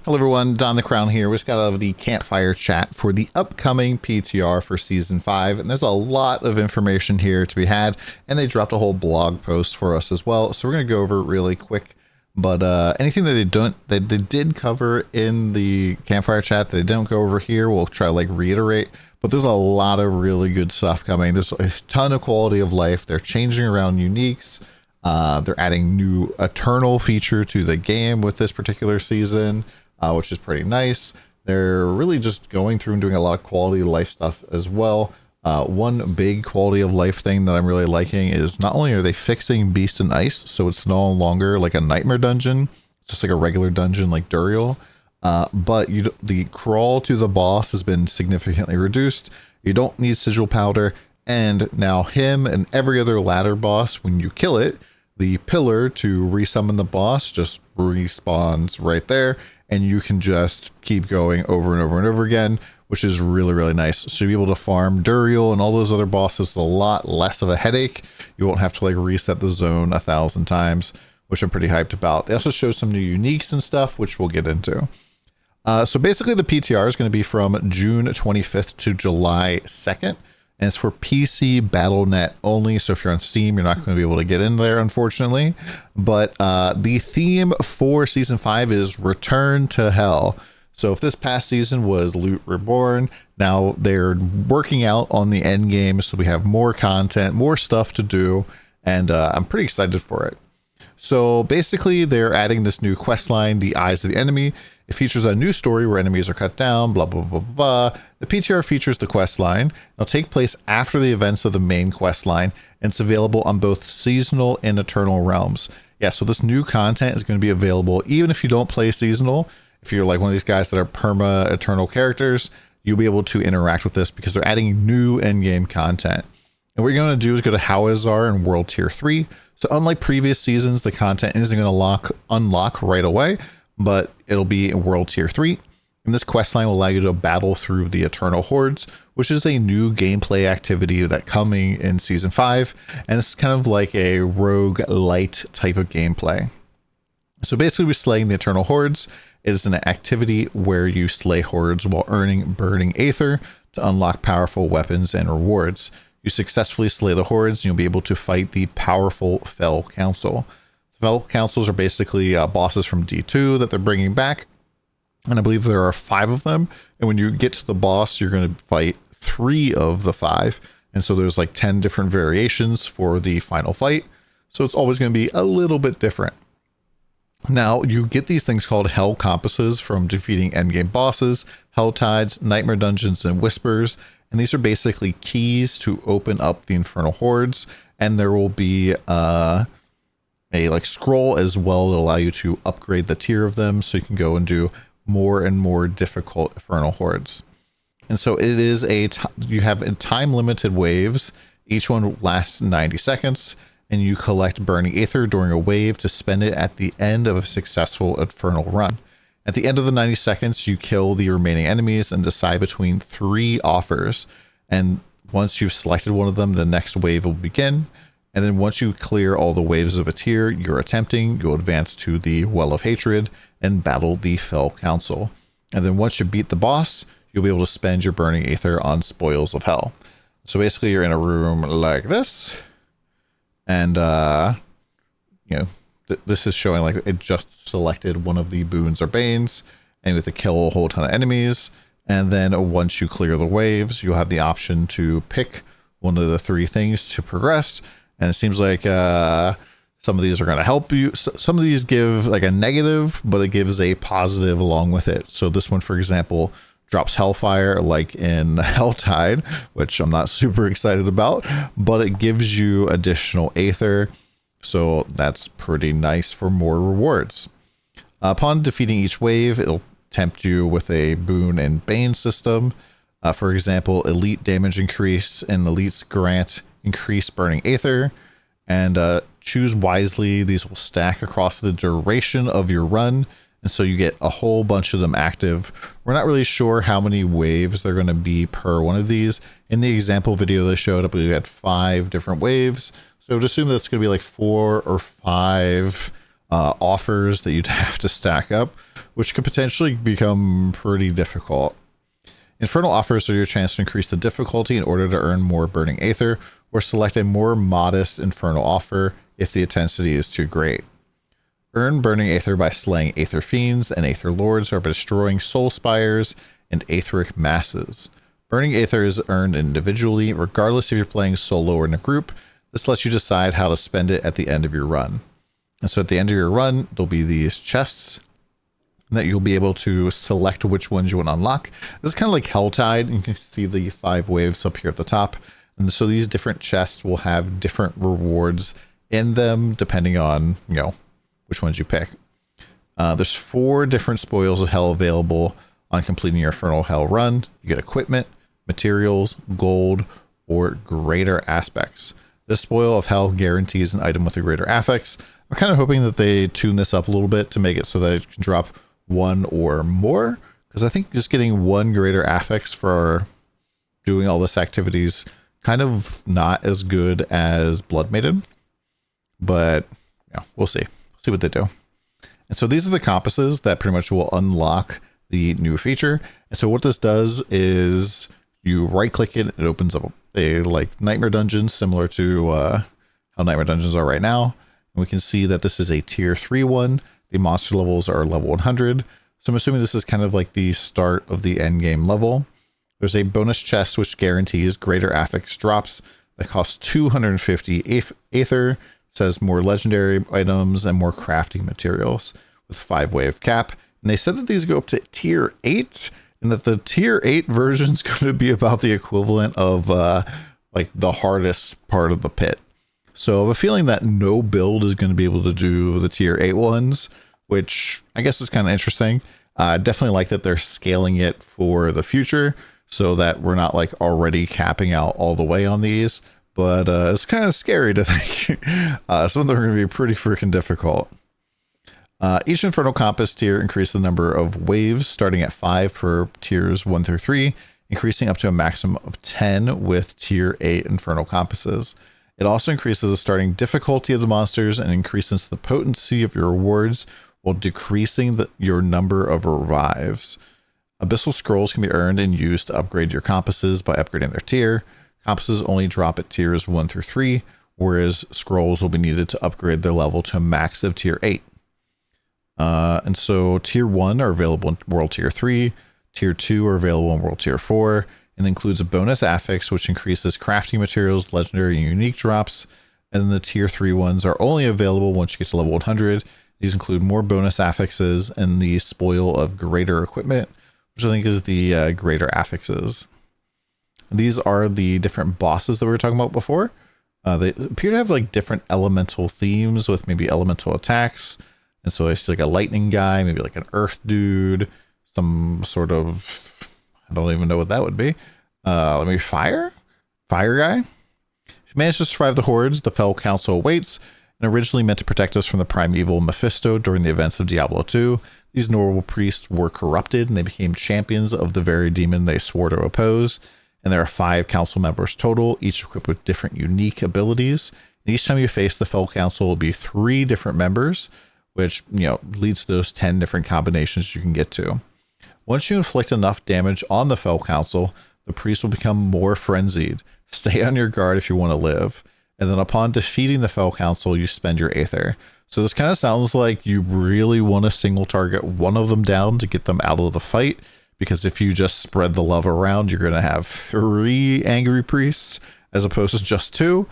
Hello everyone, DonTheCrown here. We just got out of the campfire chat for the upcoming PTR for Season 5, and there's a lot of information here to be had, and they dropped a whole blog post for us as well, so we're going to go over it really quick. But anything that they did cover in the campfire chat that they don't go over here, we'll try to like reiterate. But there's a lot of really good stuff coming. There's a ton of quality of life. They're changing around uniques. They're adding new Eternal feature to the game with this particular season, which is pretty nice. They're really just going through and doing a lot of quality of life stuff as well. One big quality of life thing that I'm really liking is not only are they fixing Beast and Ice, so it's no longer like a nightmare dungeon, it's just like a regular dungeon like Duriel, but the crawl to the boss has been significantly reduced. You don't need sigil powder, and now him and every other ladder boss, when you kill it, the pillar to resummon the boss just respawns right there, and you can just keep going over and over and over again, which is really, really nice. So you'll be able to farm Duriel and all those other bosses with a lot less of a headache. You won't have to like reset the zone 1,000 times, which I'm pretty hyped about. They also show some new uniques and stuff, which we'll get into. So basically the PTR is going to be from June 25th to July 2nd. And it's for PC BattleNet only. So if you're on Steam, you're not going to be able to get in there, unfortunately. But the theme for Season 5 is Return to Hell. So if this past season was Loot Reborn, now they're working out on the end game. So we have more content, more stuff to do. And I'm pretty excited for it. So basically, they're adding this new quest line, The Eyes of the Enemy. It features a new story where enemies are cut down, blah, blah, blah, blah. The PTR features the quest line. It'll take place after the events of the main quest line, and it's available on both Seasonal and Eternal realms. Yeah, so this new content is going to be available even if you don't play Seasonal. If you're like one of these guys that are perma Eternal characters, you'll be able to interact with this because they're adding new endgame content. And what you're going to do is go to Hawazar in World Tier 3. So unlike previous seasons, the content isn't going to unlock right away, but it'll be in World Tier 3. And this questline will allow you to battle through the Eternal Hordes, which is a new gameplay activity that's coming in Season 5. And it's kind of like a rogue light type of gameplay. So basically we're slaying the Eternal Hordes. It is an activity where you slay hordes while earning Burning Aether to unlock powerful weapons and rewards. You successfully slay the hordes, and you'll be able to fight the powerful Fell Council. Fell Councils are basically bosses from D2 that they're bringing back, and I believe there are 5 of them. And when you get to the boss, you're going to fight 3 of the 5, and so there's like 10 different variations for the final fight. So it's always going to be a little bit different. Now, you get these things called Hell Compasses from defeating endgame bosses, Hell Tides, Nightmare Dungeons, and Whispers. And these are basically keys to open up the Infernal Hordes. And there will be a like scroll as well to allow you to upgrade the tier of them, so you can go and do more and more difficult Infernal Hordes. And so it is you have time limited waves. Each one lasts 90 seconds. And you collect Burning Aether during a wave to spend it at the end of a successful Infernal run. At the end of the 90 seconds, you kill the remaining enemies and decide between 3 offers. And once you've selected one of them, the next wave will begin. And then once you clear all the waves of a tier you're attempting, you'll advance to the Well of Hatred and battle the Fell Council. And then once you beat the boss, you'll be able to spend your Burning Aether on Spoils of Hell. So basically you're in a room like this. And, this is showing like it just selected one of the boons or banes, and you have to kill a whole ton of enemies. And then once you clear the waves, you'll have the option to pick one of the 3 things to progress. And it seems like some of these are going to help you. Some of these give like a negative, but it gives a positive along with it. So this one, for example, drops Hellfire like in Helltide, which I'm not super excited about, but it gives you additional Aether. So that's pretty nice for more rewards. Upon defeating each wave, it'll tempt you with a boon and bane system. For example, elite damage increase and elites grant increased Burning Aether. And choose wisely. These will stack across the duration of your run. And so you get a whole bunch of them active. We're not really sure how many waves they're going to be per one of these. In the example video they showed up, we had 5 different waves. So I would assume that's going to be like 4 or 5 offers that you'd have to stack up, which could potentially become pretty difficult. Infernal offers are your chance to increase the difficulty in order to earn more Burning Aether, or select a more modest Infernal offer if the intensity is too great. Earn Burning Aether by slaying Aether Fiends and Aether Lords, or by destroying Soul Spires and Aetheric Masses. Burning Aether is earned individually, regardless if you're playing solo or in a group. This lets you decide how to spend it at the end of your run. And so at the end of your run, there'll be these chests that you'll be able to select which ones you want to unlock. This is kind of like Helltide. You can see the 5 waves up here at the top. And so these different chests will have different rewards in them, depending on, which ones you pick. There's 4 different spoils of hell available on completing your Infernal Hell run. You get equipment, materials, gold, or greater aspects. This spoil of hell guarantees an item with a greater affix. I'm kind of hoping that they tune this up a little bit to make it so that it can drop 1 or more, because I think just getting 1 greater affix for doing all this activities kind of not as good as Blood Maiden, but we'll see. See what they do. And so these are the compasses that pretty much will unlock the new feature. And so what this does is you right click it, it opens up a like nightmare dungeon, similar to how nightmare dungeons are right now. And we can see that this is a tier 3 one. The monster levels are level 100. So I'm assuming this is kind of like the start of the end game level. There's a bonus chest which guarantees greater affix drops that cost 250 Aether. Says more legendary items and more crafting materials with 5 wave cap. And they said that these go up to tier 8, and that the tier 8 version is going to be about the equivalent of like the hardest part of the pit. So I have a feeling that no build is going to be able to do the tier 8 ones, which I guess is kind of interesting. Definitely like that they're scaling it for the future so that we're not like already capping out all the way on these. But it's kind of scary to think some of them are going to be pretty freaking difficult. Each Infernal Compass tier increases the number of waves, starting at 5 for tiers 1 through 3, increasing up to a maximum of 10 with tier 8 Infernal Compasses. It also increases the starting difficulty of the monsters and increases the potency of your rewards while decreasing your number of revives. Abyssal Scrolls can be earned and used to upgrade your compasses by upgrading their tier. Compasses only drop at tiers 1 through 3, whereas scrolls will be needed to upgrade their level to a max of tier 8. And so tier 1 are available in World Tier 3, tier 2 are available in World Tier 4, and includes a bonus affix which increases crafting materials, legendary and unique drops. And then the tier 3 ones are only available once you get to level 100. These include more bonus affixes and the spoil of greater equipment, which I think is the greater affixes. These are the different bosses that we were talking about before. They appear to have like different elemental themes with maybe elemental attacks. And so it's like a lightning guy, maybe like an earth dude, some sort of, I don't even know what that would be. Maybe fire guy. If you manage to survive the hordes, the Fell Council awaits, and originally meant to protect us from the primeval Mephisto during the events of Diablo 2. These noble priests were corrupted and they became champions of the very demon they swore to oppose. And there are 5 council members total, each equipped with different unique abilities. And each time you face the Fell Council will be 3 different members, which, leads to those 10 different combinations you can get to. Once you inflict enough damage on the Fell Council, the priest will become more frenzied. Stay on your guard if you want to live. And then upon defeating the Fell Council, you spend your Aether. So this kind of sounds like you really want to single target one of them down to get them out of the fight. Because if you just spread the love around, you're going to have 3 angry priests as opposed to just 2,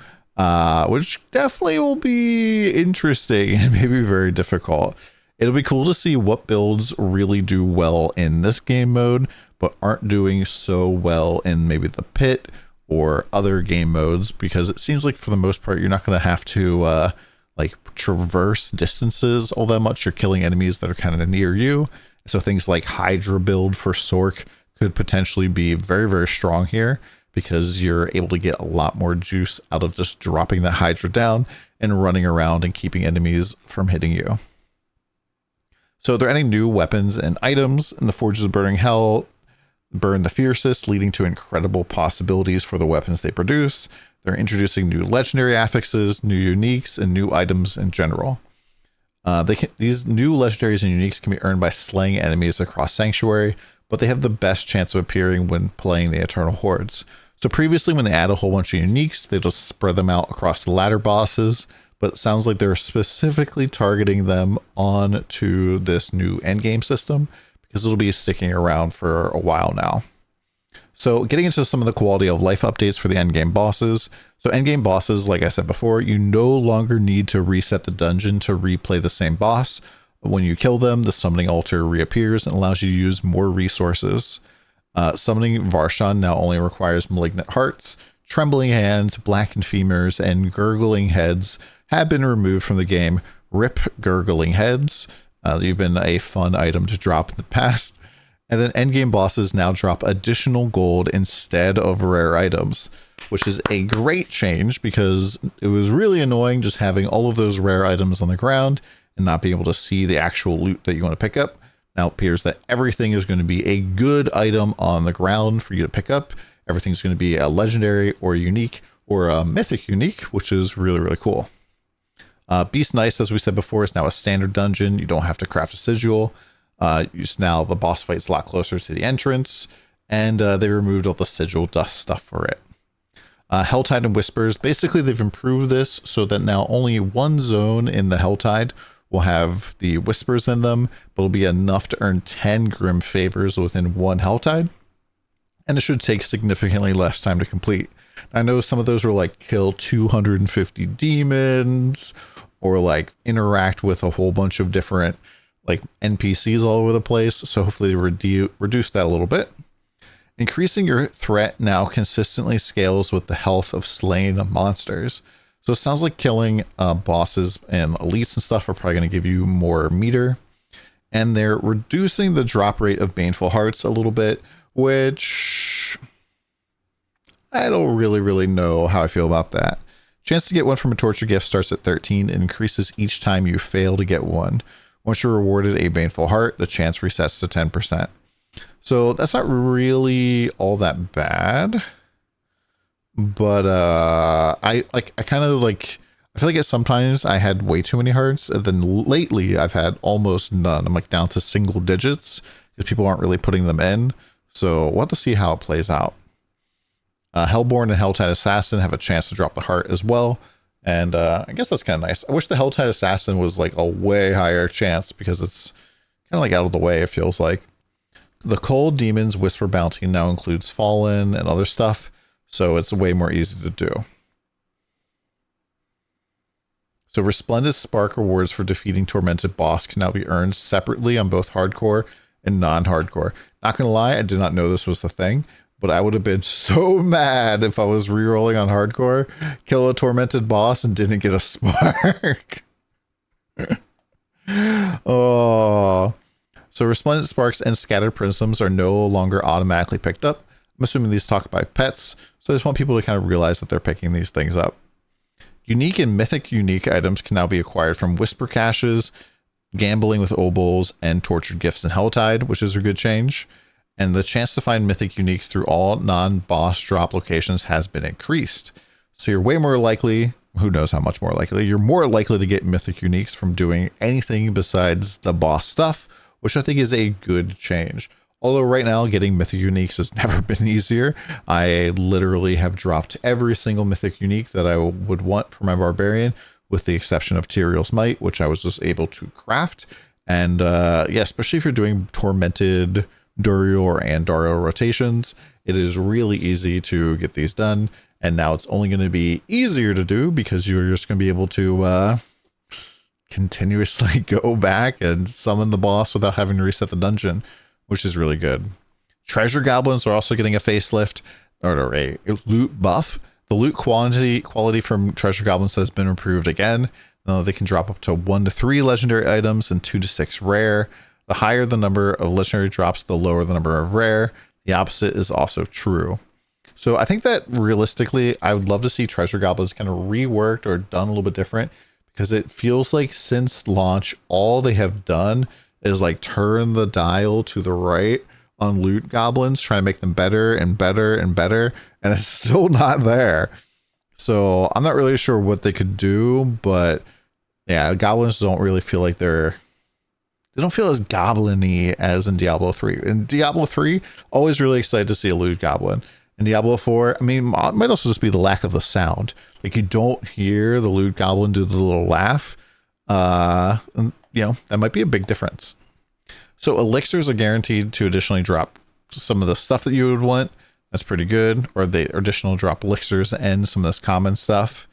which definitely will be interesting and maybe very difficult. It'll be cool to see what builds really do well in this game mode, but aren't doing so well in maybe the pit or other game modes, because it seems like for the most part, you're not going to have to like traverse distances all that much. You're killing enemies that are kind of near you. So things like Hydra build for Sork could potentially be very, very strong here, because you're able to get a lot more juice out of just dropping that Hydra down and running around and keeping enemies from hitting you. So they're adding new weapons and items, and the Forges of Burning Hell burn the fiercest, leading to incredible possibilities for the weapons they produce. They're introducing new legendary affixes, new uniques, and new items in general. These new legendaries and uniques can be earned by slaying enemies across Sanctuary, but they have the best chance of appearing when playing the Eternal Hordes. So previously, when they add a whole bunch of uniques, they just spread them out across the ladder bosses, but it sounds like they're specifically targeting them onto this new endgame system because it'll be sticking around for a while now. So getting into some of the quality of life updates for the endgame bosses. So endgame bosses, like I said before, you no longer need to reset the dungeon to replay the same boss. When you kill them, the summoning altar reappears and allows you to use more resources. Summoning Varshan now only requires malignant hearts, trembling hands, blackened femurs, and gurgling heads have been removed from the game. Rip gurgling heads. They've been a fun item to drop in the past. And then endgame bosses now drop additional gold instead of rare items, which is a great change because it was really annoying just having all of those rare items on the ground and not being able to see the actual loot that you want to pick up. Now it appears that everything is going to be a good item on the ground for you to pick up. Everything's going to be a legendary or unique or a mythic unique, which is really, really cool. Beast Nice, as we said before, is now a standard dungeon. You don't have to craft a sigil. Now the boss fight's a lot closer to the entrance, and they removed all the sigil dust stuff for it. Helltide and Whispers, basically they've improved this so that now only one zone in the Helltide will have the Whispers in them, but it'll be enough to earn 10 Grim Favors within one Helltide, and it should take significantly less time to complete. I know some of those were like kill 250 demons or like interact with a whole bunch of different like NPCs all over the place, so hopefully reduce that a little bit. Increasing your threat now consistently scales with the health of slain monsters. So it sounds like killing bosses and elites and stuff are probably going to give you more meter. And they're reducing the drop rate of Baneful Hearts a little bit, which I don't really know how I feel about that. Chance to get one from a torture gift starts at 13 and increases each time you fail to get one. Once you're rewarded a Baneful Heart, the chance resets to 10%. So that's not really all that bad. But I feel like sometimes I had way too many hearts, and then lately I've had almost none. I'm like down to single digits because people aren't really putting them in. So we'll have to see how it plays out. Hellborn and Helltide Assassin have a chance to drop the heart as well. And I guess that's kind of nice. I wish the Helltide Assassin was like a way higher chance because it's kind of like out of the way, it feels like. The Cold Demon's Whisper Bounty now includes Fallen and other stuff, so it's way more easy to do. So Resplendent Spark rewards for defeating Tormented Boss can now be earned separately on both hardcore and non-hardcore. Not gonna lie, I did not know this was the thing, but I would have been so mad if I was rerolling on hardcore, kill a tormented boss and didn't get a spark. Oh. So Resplendent Sparks and Scattered Prisms are no longer automatically picked up. I'm assuming these talk about pets, so I just want people to kind of realize that they're picking these things up. Unique and mythic unique items can now be acquired from Whisper Caches, Gambling with Obols, and Tortured Gifts in Helltide, which is a good change. And the chance to find mythic uniques through all non-boss drop locations has been increased. So you're way more likely, who knows how much more likely, you're more likely to get mythic uniques from doing anything besides the boss stuff, which I think is a good change. Although right now getting mythic uniques has never been easier. I literally have dropped every single mythic unique that I would want for my barbarian, with the exception of Tyrael's Might, which I was just able to craft. And yeah, especially if you're doing tormented Duriel or Andariel rotations, it is really easy to get these done. And now it's only going to be easier to do because you're just going to be able to continuously go back and summon the boss without having to reset the dungeon, which is really good. Treasure Goblins are also getting a facelift, or a loot buff. The loot quality from Treasure Goblins has been improved again. They can drop up to 1 to 3 legendary items and 2 to 6 rare. The higher the number of legendary drops, the lower the number of rare. The opposite is also true. So I think that realistically, I would love to see Treasure Goblins kind of reworked or done a little bit different, because it feels like since launch, all they have done is like turn the dial to the right on loot goblins, trying to make them better and better and better, and it's still not there. So I'm not really sure what they could do, but Yeah, goblins don't really feel like they don't feel as goblin-y as in Diablo 3. In Diablo 3, always really excited to see a lewd goblin. In Diablo 4, I mean, it might also just be the lack of the sound. Like, you don't hear the lewd goblin do the little laugh. And, that might be a big difference. So elixirs are guaranteed to additionally drop some of the stuff that you would want. That's pretty good. Or they additional drop elixirs and some of this common stuff.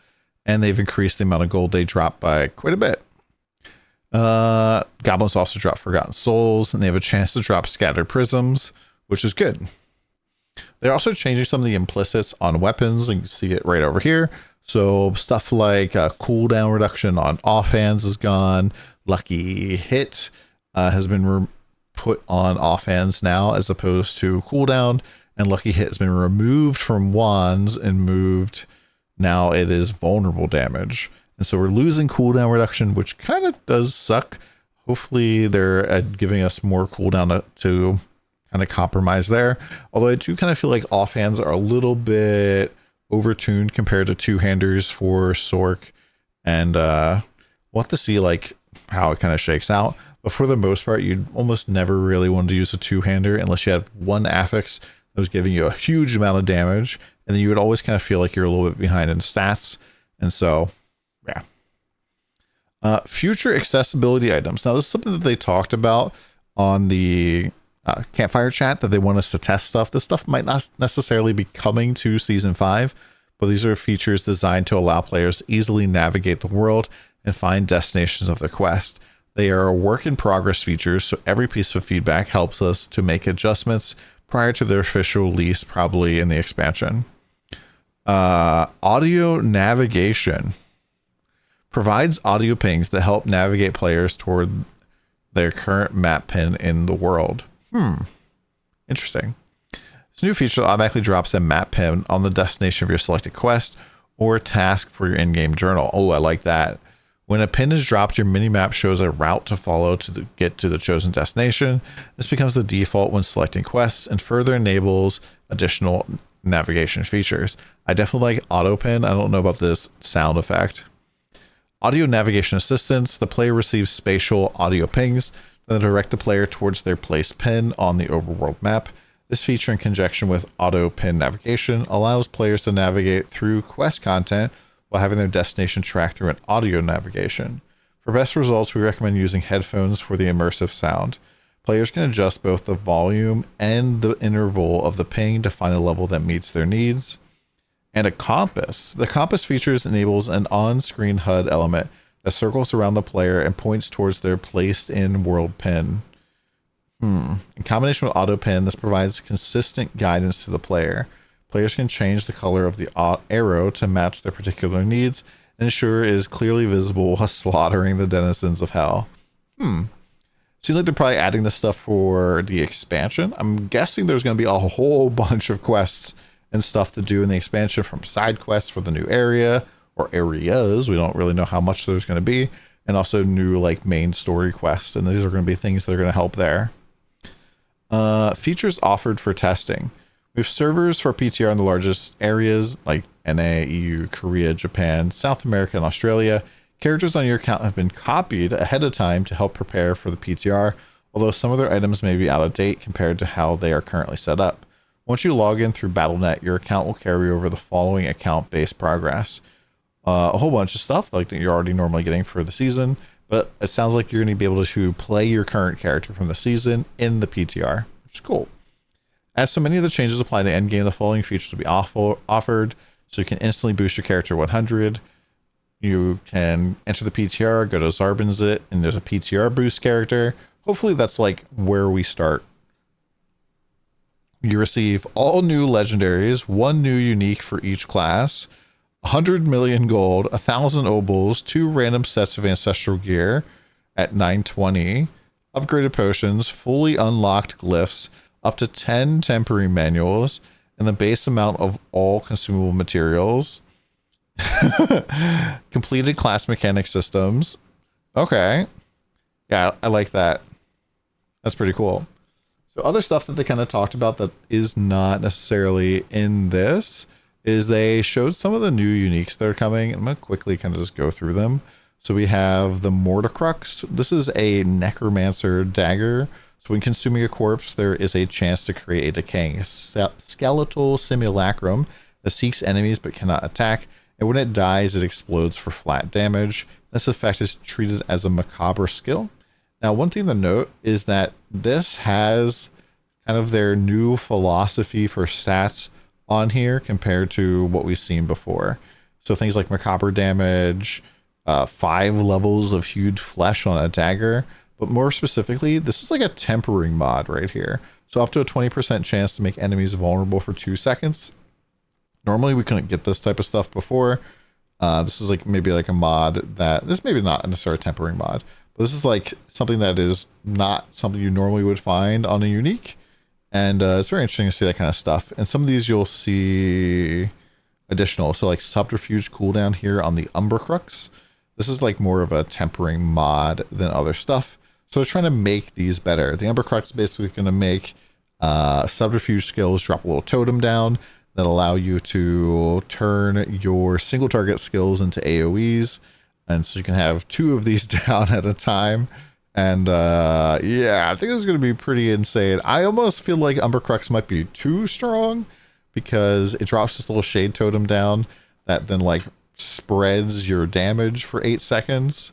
And they've increased the amount of gold they drop by quite a bit. Goblins also drop Forgotten Souls, and they have a chance to drop Scattered Prisms, which is good. They're also changing some of the implicits on weapons. You can see it right over here. So stuff like cooldown reduction on offhands is gone. Lucky Hit has been put on offhands now as opposed to cooldown, and Lucky Hit has been removed from wands and moved. Now it is vulnerable damage. And so we're losing cooldown reduction, which kind of does suck. Hopefully they're giving us more cooldown to kind of compromise there. Although I do kind of feel like offhands are a little bit overtuned compared to two-handers for Sork. And we'll have to see like how it kind of shakes out. But for the most part, you'd almost never really want to use a two-hander unless you had one affix that was giving you a huge amount of damage. And then you would always kind of feel like you're a little bit behind in stats. And so... yeah. Future accessibility items. Now, this is something that they talked about on the campfire chat, that they want us to test stuff. This stuff might not necessarily be coming to Season 5, but these are features designed to allow players to easily navigate the world and find destinations of their quest. They are work in progress features, so every piece of feedback helps us to make adjustments prior to their official release, probably in the expansion. Audio navigation. Provides audio pings that help navigate players toward their current map pin in the world. Interesting. This new feature automatically drops a map pin on the destination of your selected quest or task for your in-game journal. Oh, I like that. When a pin is dropped, your minimap shows a route to follow to get to the chosen destination. This becomes the default when selecting quests and further enables additional navigation features. I definitely like auto pin. I don't know about this sound effect. Audio navigation assistance. The player receives spatial audio pings that direct the player towards their placed pin on the overworld map. This feature, in conjunction with auto pin navigation, allows players to navigate through quest content while having their destination tracked through an audio navigation. For best results, we recommend using headphones for the immersive sound. Players can adjust both the volume and the interval of the ping to find a level that meets their needs. And a compass. The compass features enables an on-screen HUD element that circles around the player and points towards their placed in world pin. In combination with auto pin, this provides consistent guidance to the player. Players can change the color of the arrow to match their particular needs and ensure it is clearly visible while slaughtering the denizens of hell. Seems like they're probably adding this stuff for the expansion. I'm guessing there's going to be a whole bunch of quests and stuff to do in the expansion, from side quests for the new area or areas. We don't really know how much there's going to be, and also new like main story quests. And these are going to be things that are going to help there. Features offered for testing. We have servers for PTR in the largest areas like NA, EU, Korea, Japan, South America, and Australia. Characters on your account have been copied ahead of time to help prepare for the PTR, although some of their items may be out of date compared to how they are currently set up. Once you log in through Battle.net, your account will carry over the following account-based progress. A whole bunch of stuff like that you're already normally getting for the season, but it sounds like you're going to be able to play your current character from the season in the PTR, which is cool. As so many of the changes apply to endgame, the following features will be offered, so you can instantly boost your character 100. You can enter the PTR, go to Zarbinzit, and there's a PTR boost character. Hopefully that's like where we start. You receive all new legendaries, one new unique for each class, 100 million gold, 1,000 obols, 2 random sets of ancestral gear at 920, upgraded potions, fully unlocked glyphs, up to 10 temporary manuals, and the base amount of all consumable materials. Completed class mechanic systems. Okay. Yeah, I like that. That's pretty cool. So other stuff that they kind of talked about that is not necessarily in this is they showed some of the new uniques that are coming. I'm going to quickly kind of just go through them. So we have the Morticrux. This is a Necromancer dagger. So when consuming a corpse, there is a chance to create a decaying skeletal simulacrum that seeks enemies but cannot attack. And when it dies, it explodes for flat damage. This effect is treated as a macabre skill. Now, one thing to note is that this has kind of their new philosophy for stats on here compared to what we've seen before. So things like macabre damage, 5 levels of hewed flesh on a dagger, but more specifically, this is like a tempering mod right here. So up to a 20% chance to make enemies vulnerable for 2 seconds. Normally we couldn't get this type of stuff before. This is like maybe like a mod that, this maybe not necessarily a tempering mod, but this is like something that is not something you normally would find on a unique. And it's very interesting to see that kind of stuff. And some of these you'll see additional. So like subterfuge cooldown here on the Umbracrux. This is like more of a tempering mod than other stuff. So they're trying to make these better. The Umbracrux is basically going to make subterfuge skills drop a little totem down that allow you to turn your single target skills into AoEs. And so you can have 2 of these down at a time. And yeah, I think this is going to be pretty insane. I almost feel like Umbracrux might be too strong because it drops this little shade totem down that then like spreads your damage for 8 seconds.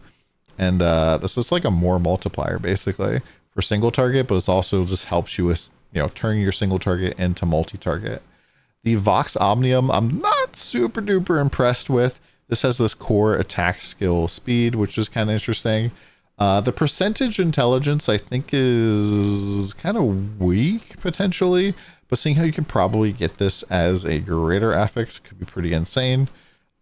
And this is like a more multiplier basically for single target, but it's also just helps you with, you know, turning your single target into multi-target. The Vox Omnium, I'm not super duper impressed with. This has this core attack skill speed, which is kind of interesting. The percentage intelligence, I think, is kind of weak, potentially. But seeing how you can probably get this as a greater affix could be pretty insane.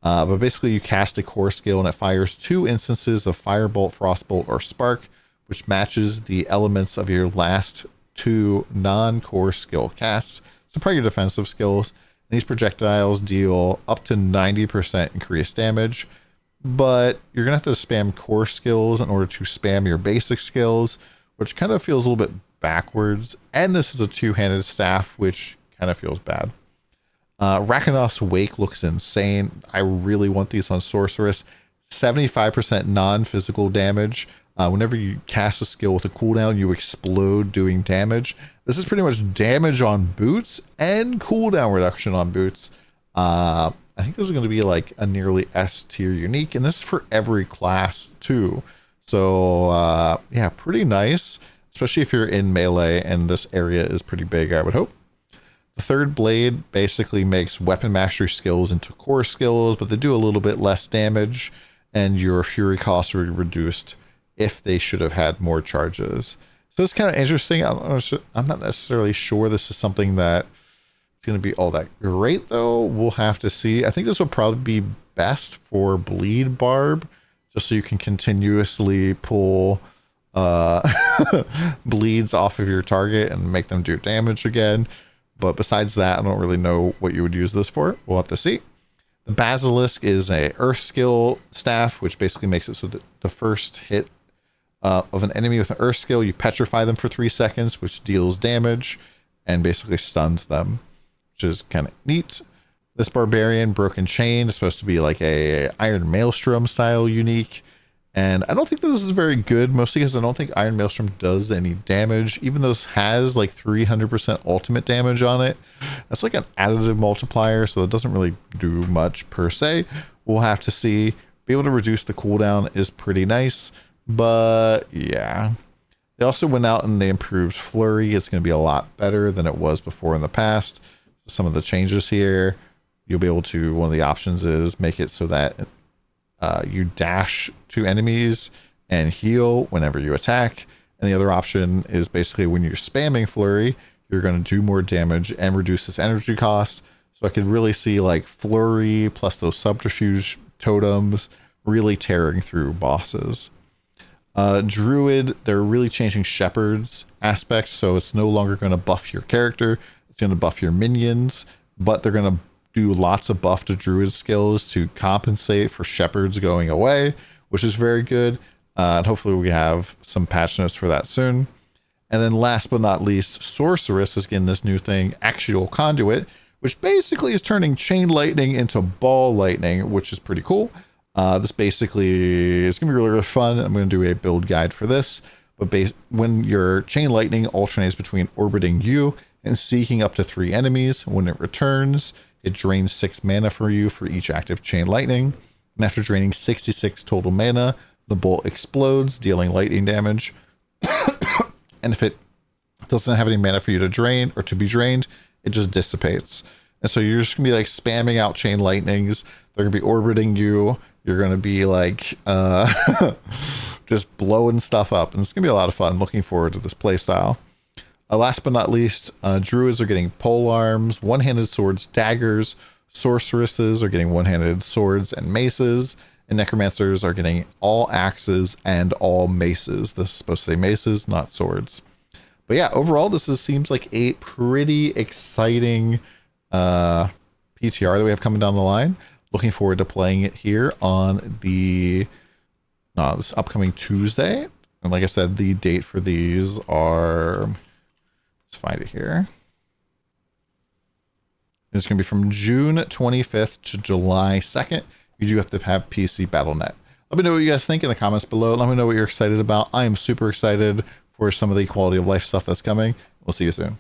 But basically, you cast a core skill and it fires 2 instances of Firebolt, Frostbolt, or Spark, which matches the elements of your last 2 non-core skill casts. So probably your defensive skills. And these projectiles deal up to 90% increased damage. But you're going to have to spam core skills in order to spam your basic skills, which kind of feels a little bit backwards. And this is a 2-handed staff, which kind of feels bad. Rakanoth's Wake looks insane. I really want these on Sorceress. 75% non-physical damage. Whenever you cast a skill with a cooldown, you explode doing damage. This is pretty much damage on boots and cooldown reduction on boots. I think this is going to be like a nearly S tier unique, and this is for every class too. So yeah, pretty nice, especially if you're in melee and this area is pretty big, I would hope. The third blade basically makes weapon mastery skills into core skills, but they do a little bit less damage, and your fury costs are reduced if they should have had more charges. So it's kind of interesting. I'm not necessarily sure this is something that it's going to be all that great, though. We'll have to see. I think this will probably be best for Bleed Barb, just so you can continuously pull bleeds off of your target and make them do damage again. But besides that, I don't really know what you would use this for. We'll have to see. The Basilisk is a Earth skill staff, which basically makes it so that the first hit of an enemy with an Earth skill, you petrify them for 3 seconds, which deals damage and basically stuns them, which is kind of neat. This Barbarian Broken Chain is supposed to be like a Iron Maelstrom style unique. And I don't think this is very good, mostly because I don't think Iron Maelstrom does any damage, even though this has like 300% ultimate damage on it. That's like an additive multiplier, so it doesn't really do much per se. We'll have to see. Be able to reduce the cooldown is pretty nice, but yeah. They also went out and they improved Flurry. It's going to be a lot better than it was before in the past. Some of the changes here, you'll be able to, one of the options is make it so that you dash to enemies and heal whenever you attack. And the other option is basically when you're spamming Flurry, you're going to do more damage and reduce its energy cost. So I could really see like Flurry plus those subterfuge totems really tearing through bosses. Druid, they're really changing Shepherd's aspect, so it's no longer going to buff your character, it's going to buff your minions, but they're going to do lots of buff to Druid skills to compensate for Shepherds going away, which is very good. And hopefully we have some patch notes for that soon. And then last but not least, Sorceress is getting this new thing, Axial Conduit, which basically is turning Chain Lightning into Ball Lightning, which is pretty cool. This basically is going to be really, really fun. I'm going to do a build guide for this. But when your chain lightning alternates between orbiting you and seeking up to 3 enemies, when it returns, it drains 6 mana for you for each active chain lightning. And after draining 66 total mana, the bolt explodes, dealing lightning damage. And if it doesn't have any mana for you to drain or to be drained, it just dissipates. And so you're just gonna be like spamming out chain lightnings. They're gonna be orbiting you. You're gonna be like just blowing stuff up, and it's gonna be a lot of fun. Looking forward to this playstyle. Last but not least, druids are getting pole arms, one-handed swords, daggers. Sorceresses are getting one-handed swords and maces, and necromancers are getting all axes and all maces. This is supposed to say maces, not swords. But yeah, overall, this seems like a pretty exciting PTR that we have coming down the line. Looking forward to playing it here on this upcoming Tuesday. And like I said, the date for these are, let's find it here. It's going to be from June 25th to July 2nd. You do have to have PC Battle.net. Let me know what you guys think in the comments below. Let me know what you're excited about. I am super excited for some of the quality of life stuff that's coming. We'll see you soon.